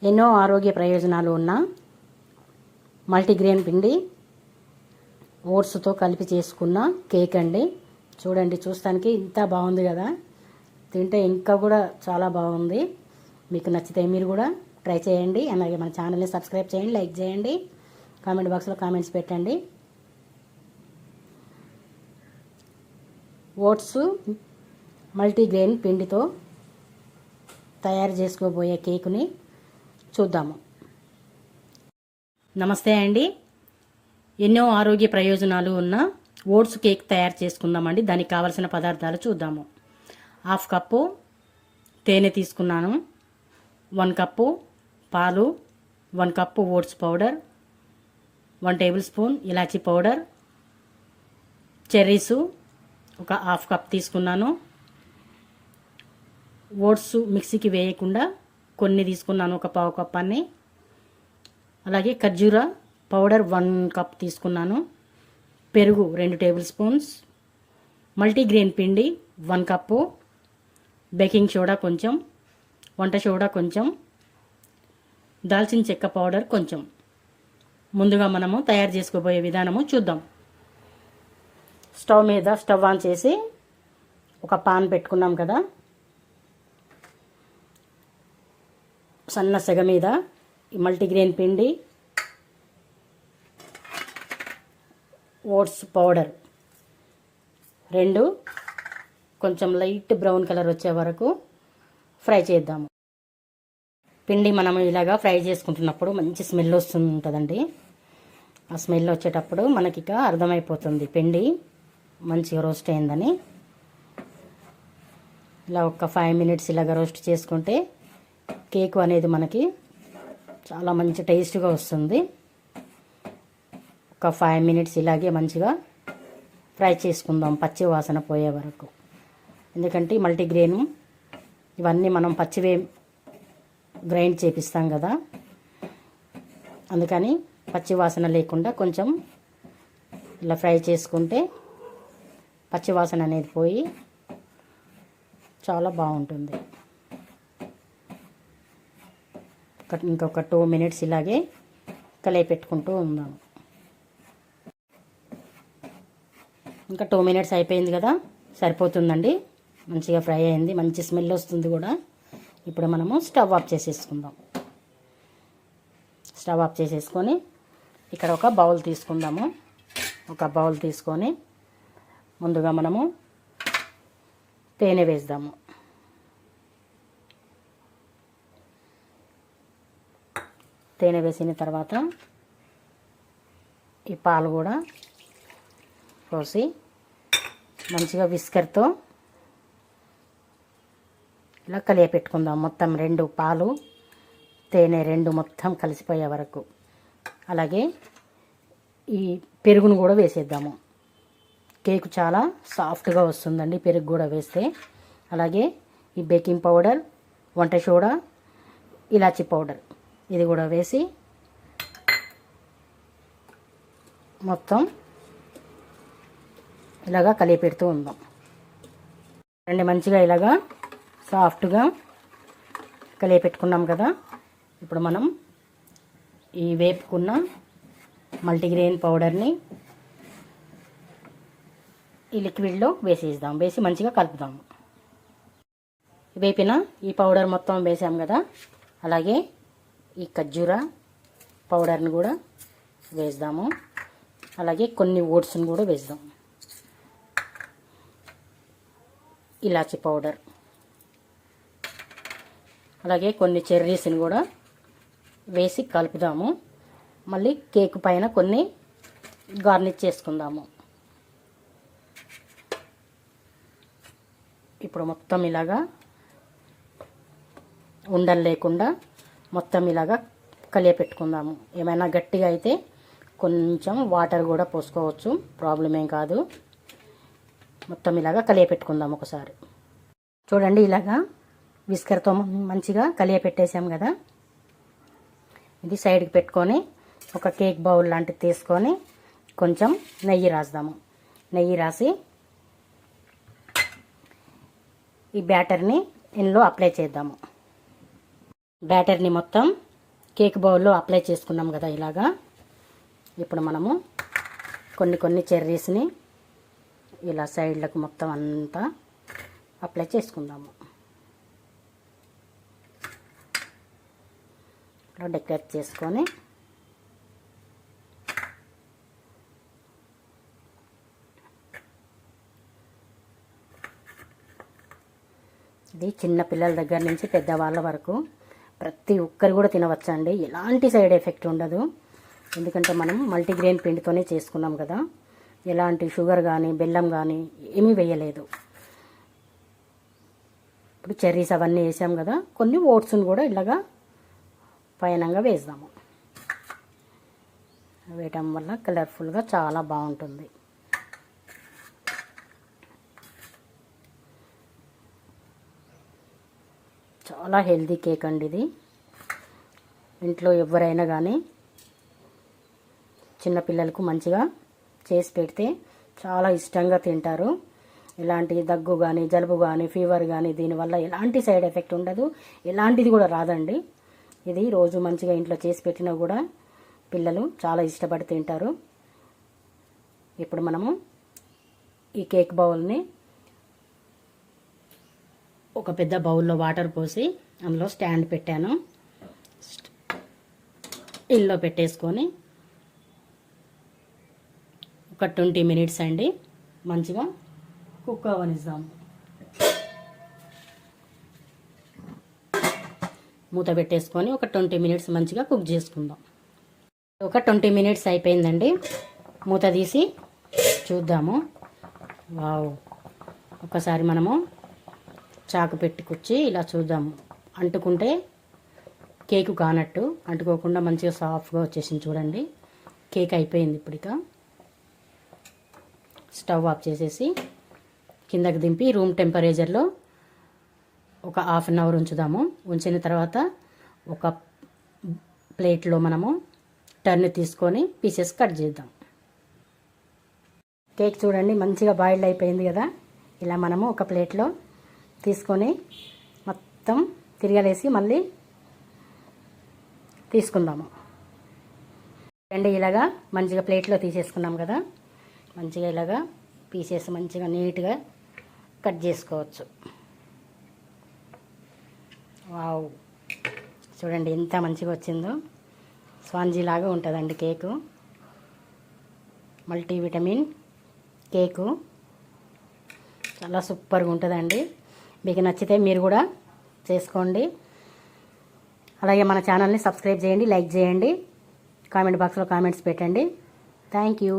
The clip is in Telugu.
ఎన్నో ఆరోగ్య ప్రయోజనాలు ఉన్న మల్టీగ్రెయిన్ పిండి ఓట్స్తో కలిపి చేసుకున్న కేక్ అండి. చూడండి, చూస్తానికి ఇంత బాగుంది కదా, తింటే ఇంకా కూడా చాలా బాగుంది. మీకు నచ్చితే మీరు కూడా ట్రై చేయండి. అలాగే మన ఛానల్ని సబ్స్క్రైబ్ చేయండి, లైక్ చేయండి, కామెంట్ బాక్స్లో కామెంట్స్ పెట్టండి. ఓట్స్ మల్టీగ్రెయిన్ పిండితో తయారు చేసుకోబోయే కేకుని చూద్దాము. నమస్తే అండి. ఎన్నో ఆరోగ్య ప్రయోజనాలు ఉన్న ఓట్స్ కేక్ తయారు చేసుకుందామండి. దానికి కావలసిన పదార్థాలు చూద్దాము. 1/2 కప్పు తేనె తీసుకున్నాను, 1 కప్పు పాలు, 1 cup oats powder, 1 tablespoon elaichi powder, cherries ఒక 1/2 కప్ తీసుకున్నాను. ఓట్స్ మిక్సీకి వేయకుండా కొన్ని తీసుకున్నాను, ఒక 1/4 కప్ అన్ని. అలాగే ఖర్జూర పౌడర్ 1 కప్ తీసుకున్నాను. పెరుగు 2 టేబుల్ స్పూన్స్, మల్టీగ్రెయిన్ పిండి 1 కప్పు, బేకింగ్ సోడా కొంచెం, వంట సోడా కొంచెం, దాల్చిన చెక్క పౌడర్ కొంచెం. ముందుగా మనము తయారు చేసుకోబోయే విధానము చూద్దాం. స్టవ్ ఆన్ చేసి ఒక పాన్ పెట్టుకున్నాం కదా, సన్న సెగ మీద ఈ మల్టీగ్రెయిన్ పిండి, ఓట్స్ పౌడర్ 2 కొంచెం లైట్ బ్రౌన్ కలర్ వచ్చే వరకు ఫ్రై చేద్దాము. పిండి మనం ఇలాగా ఫ్రై చేసుకుంటున్నప్పుడు మంచి స్మెల్ వస్తుంటుందండి. ఆ స్మెల్ వచ్చేటప్పుడు మనకి ఇక అర్థమైపోతుంది పిండి మంచిగా రోస్ట్ అయిందని. ఇలా ఒక 5 మినిట్స్ ఇలాగ రోస్ట్ చేసుకుంటే కేక్ అనేది మనకి చాలా మంచి టేస్ట్గా వస్తుంది. ఒక 5 మినిట్స్ ఇలాగే మంచిగా ఫ్రై చేసుకుందాం పచ్చి వాసన పోయే వరకు. ఎందుకంటే మల్టీగ్రెయిన్ ఇవన్నీ మనం పచ్చివే గ్రైండ్ చేపిస్తాం కదా, అందుకని పచ్చి వాసన లేకుండా కొంచెం ఇలా ఫ్రై చేసుకుంటే పచ్చి వాసన అనేది పోయి చాలా బాగుంటుంది. ఇంకొక 2 మినిట్స్ ఇలాగే కలిపి పెట్టుకుంటూ ఉందాము. ఇంకా 2 మినిట్స్ అయిపోయింది కదా, సరిపోతుందండి. మంచిగా ఫ్రై అయింది, మంచి స్మెల్ వస్తుంది కూడా. ఇప్పుడు మనము స్టవ్ ఆఫ్ చేసేసుకుందాం. స్టవ్ ఆఫ్ చేసేసుకొని ఇక్కడ ఒక బౌల్ తీసుకుందాము. ఒక బౌల్ తీసుకొని ముందుగా మనము తేనె వేద్దాము. తేనె వేసిన తర్వాత ఈ పాలు కూడా పోసి మంచిగా విస్కర్తో ఇలా కలియపెట్టుకుందాం. మొత్తం 2 పాలు తేనె 2 మొత్తం కలిసిపోయే వరకు. అలాగే ఈ పెరుగును కూడా వేసేద్దాము. కేక్ చాలా సాఫ్ట్గా వస్తుందండి పెరుగు కూడా వేస్తే. అలాగే ఈ బేకింగ్ పౌడర్, వంట సోడా, ఇలాచీ పౌడర్ ఇది కూడా వేసి మొత్తం ఇలాగా కలిపెడుతూ ఉందాం. మంచిగా ఇలాగా సాఫ్ట్గా కలిపెట్టుకున్నాం కదా. ఇప్పుడు మనం ఈ వేపుకున్న మల్టీగ్రెయిన్ పౌడర్ని ఈ లిక్విడ్లో వేసేద్దాం. వేసి మంచిగా కలుపుదాము. వేపిన ఈ పౌడర్ మొత్తం వేసాం కదా, అలాగే ఈ ఖర్జూర పౌడర్ని కూడా వేద్దాము. అలాగే కొన్ని ఓట్స్ని కూడా వేద్దాం. ఇలాచీ పౌడర్, అలాగే కొన్ని చెర్రీస్ని కూడా వేసి కలుపుదాము. మళ్ళీ కేక్ పైన కొన్ని గార్నిష్ చేసుకుందాము. ఇప్పుడు మొత్తం ఇలాగా ఉండలు లేకుండా మొత్తం ఇలాగా కలియపెట్టుకుందాము. ఏమైనా గట్టిగా అయితే కొంచెం వాటర్ కూడా పోసుకోవచ్చు, ప్రాబ్లం ఏం కాదు. మొత్తం ఇలాగా కలియపెట్టుకుందాం ఒకసారి. చూడండి, ఇలాగా విస్కర్తో మంచిగా కలియపెట్టేసాం కదా. ఇది సైడ్కి పెట్టుకొని ఒక కేక్ బౌల్ లాంటిది తీసుకొని కొంచెం నెయ్యి రాద్దాము. నెయ్యి రాసి ఈ బ్యాటర్ని ఇందులో అప్లై చేద్దాము. బ్యాటర్ని మొత్తం కేక్ బౌల్లో అప్లై చేసుకున్నాం కదా ఇలాగా. ఇప్పుడు మనము కొన్ని చెర్రీస్ని ఇలా సైడ్లకు మొత్తం అంతా అప్లై చేసుకుందాము. ఇలా డెకరేట్ చేసుకొని ఇది చిన్న పిల్లల దగ్గర నుంచి పెద్దవాళ్ళ వరకు ప్రతి ఒక్కరు కూడా తినవచ్చండి. ఎలాంటి సైడ్ ఎఫెక్ట్ ఉండదు. ఎందుకంటే మనం మల్టీగ్రెయిన్ పిండితోనే చేసుకున్నాం కదా. ఎలాంటి షుగర్ కానీ బెల్లం కానీ ఏమీ వేయలేదు. ఇప్పుడు చెర్రీస్ అవన్నీ వేసాం కదా, కొన్ని ఓట్స్ని కూడా ఇలాగా పైనంగా వేద్దాము. వేయటం వల్ల కలర్ఫుల్గా చాలా బాగుంటుంది. చాలా హెల్తీ కేక్ అండి ఇది. ఇంట్లో ఎవరైనా కానీ చిన్నపిల్లలకు మంచిగా చేసి పెడితే చాలా ఇష్టంగా తింటారు. ఎలాంటి దగ్గు కానీ జలుబు కానీ ఫీవర్ కానీ దీనివల్ల ఎలాంటి సైడ్ ఎఫెక్ట్ ఉండదు, ఎలాంటిది కూడా రాదండి. ఇది రోజు మంచిగా ఇంట్లో చేసి పెట్టినా కూడా పిల్లలు చాలా ఇష్టపడి తింటారు. ఇప్పుడు మనము ఈ కేక్ బౌల్ని ఒక పెద్ద బౌల్లో వాటర్ పోసి అందులో స్టాండ్ పెట్టాను. ఇల్లో పెట్టేసుకొని ఒక 20 మినిట్స్ అండి మంచిగా కుక్ అవ్వనిద్దాము. మూత పెట్టేసుకొని ఒక 20 మినిట్స్ మంచిగా కుక్ చేసుకుందాం. ఒక 20 మినిట్స్ అయిపోయిందండి. మూత తీసి చూద్దాము. వావ్, ఒకసారి మనము చాకు పెట్టి కుచ్చి ఇలా చూద్దాము. అంటుకుంటే కేకు కానట్టు, అంటుకోకుండా మంచిగా సాఫ్ట్గా వచ్చేసింది చూడండి. కేక్ అయిపోయింది. ఇప్పుడు ఇక స్టవ్ ఆఫ్ చేసేసి కిందకి దింపి రూమ్ టెంపరేచర్లో ఒక హాఫ్ అన్ అవర్ ఉంచుదాము. ఉంచిన తర్వాత ఒక ప్లేట్లో మనము టర్న్ తీసుకొని పీసెస్ కట్ చేద్దాం. కేక్ చూడండి మంచిగా బాయిల్డ్ అయిపోయింది కదా. ఇలా మనము ఒక ప్లేట్లో తీసుకొని మొత్తం తిరగలేసి మళ్ళీ తీసుకుందాము. అండి ఇలాగా మంచిగా ప్లేట్లో తీసేసుకున్నాం కదా. మంచిగా ఇలాగా పీసెస్ మంచిగా నీట్గా కట్ చేసుకోవచ్చు. వావ్, చూడండి ఎంత మంచిగా వచ్చిందో. స్పాంజీ లాగా ఉంటుందండి కేకు. మల్టీవిటమిన్ కేకు చాలా సూపర్గా ఉంటుందండి. మీకు నచ్చితే మీరు కూడా చేసుకోండి. అలాగే మన ఛానల్ని సబ్స్క్రైబ్ చేయండి, లైక్ చేయండి, కామెంట్ బాక్స్లో కామెంట్స్ పెట్టండి. Thank you.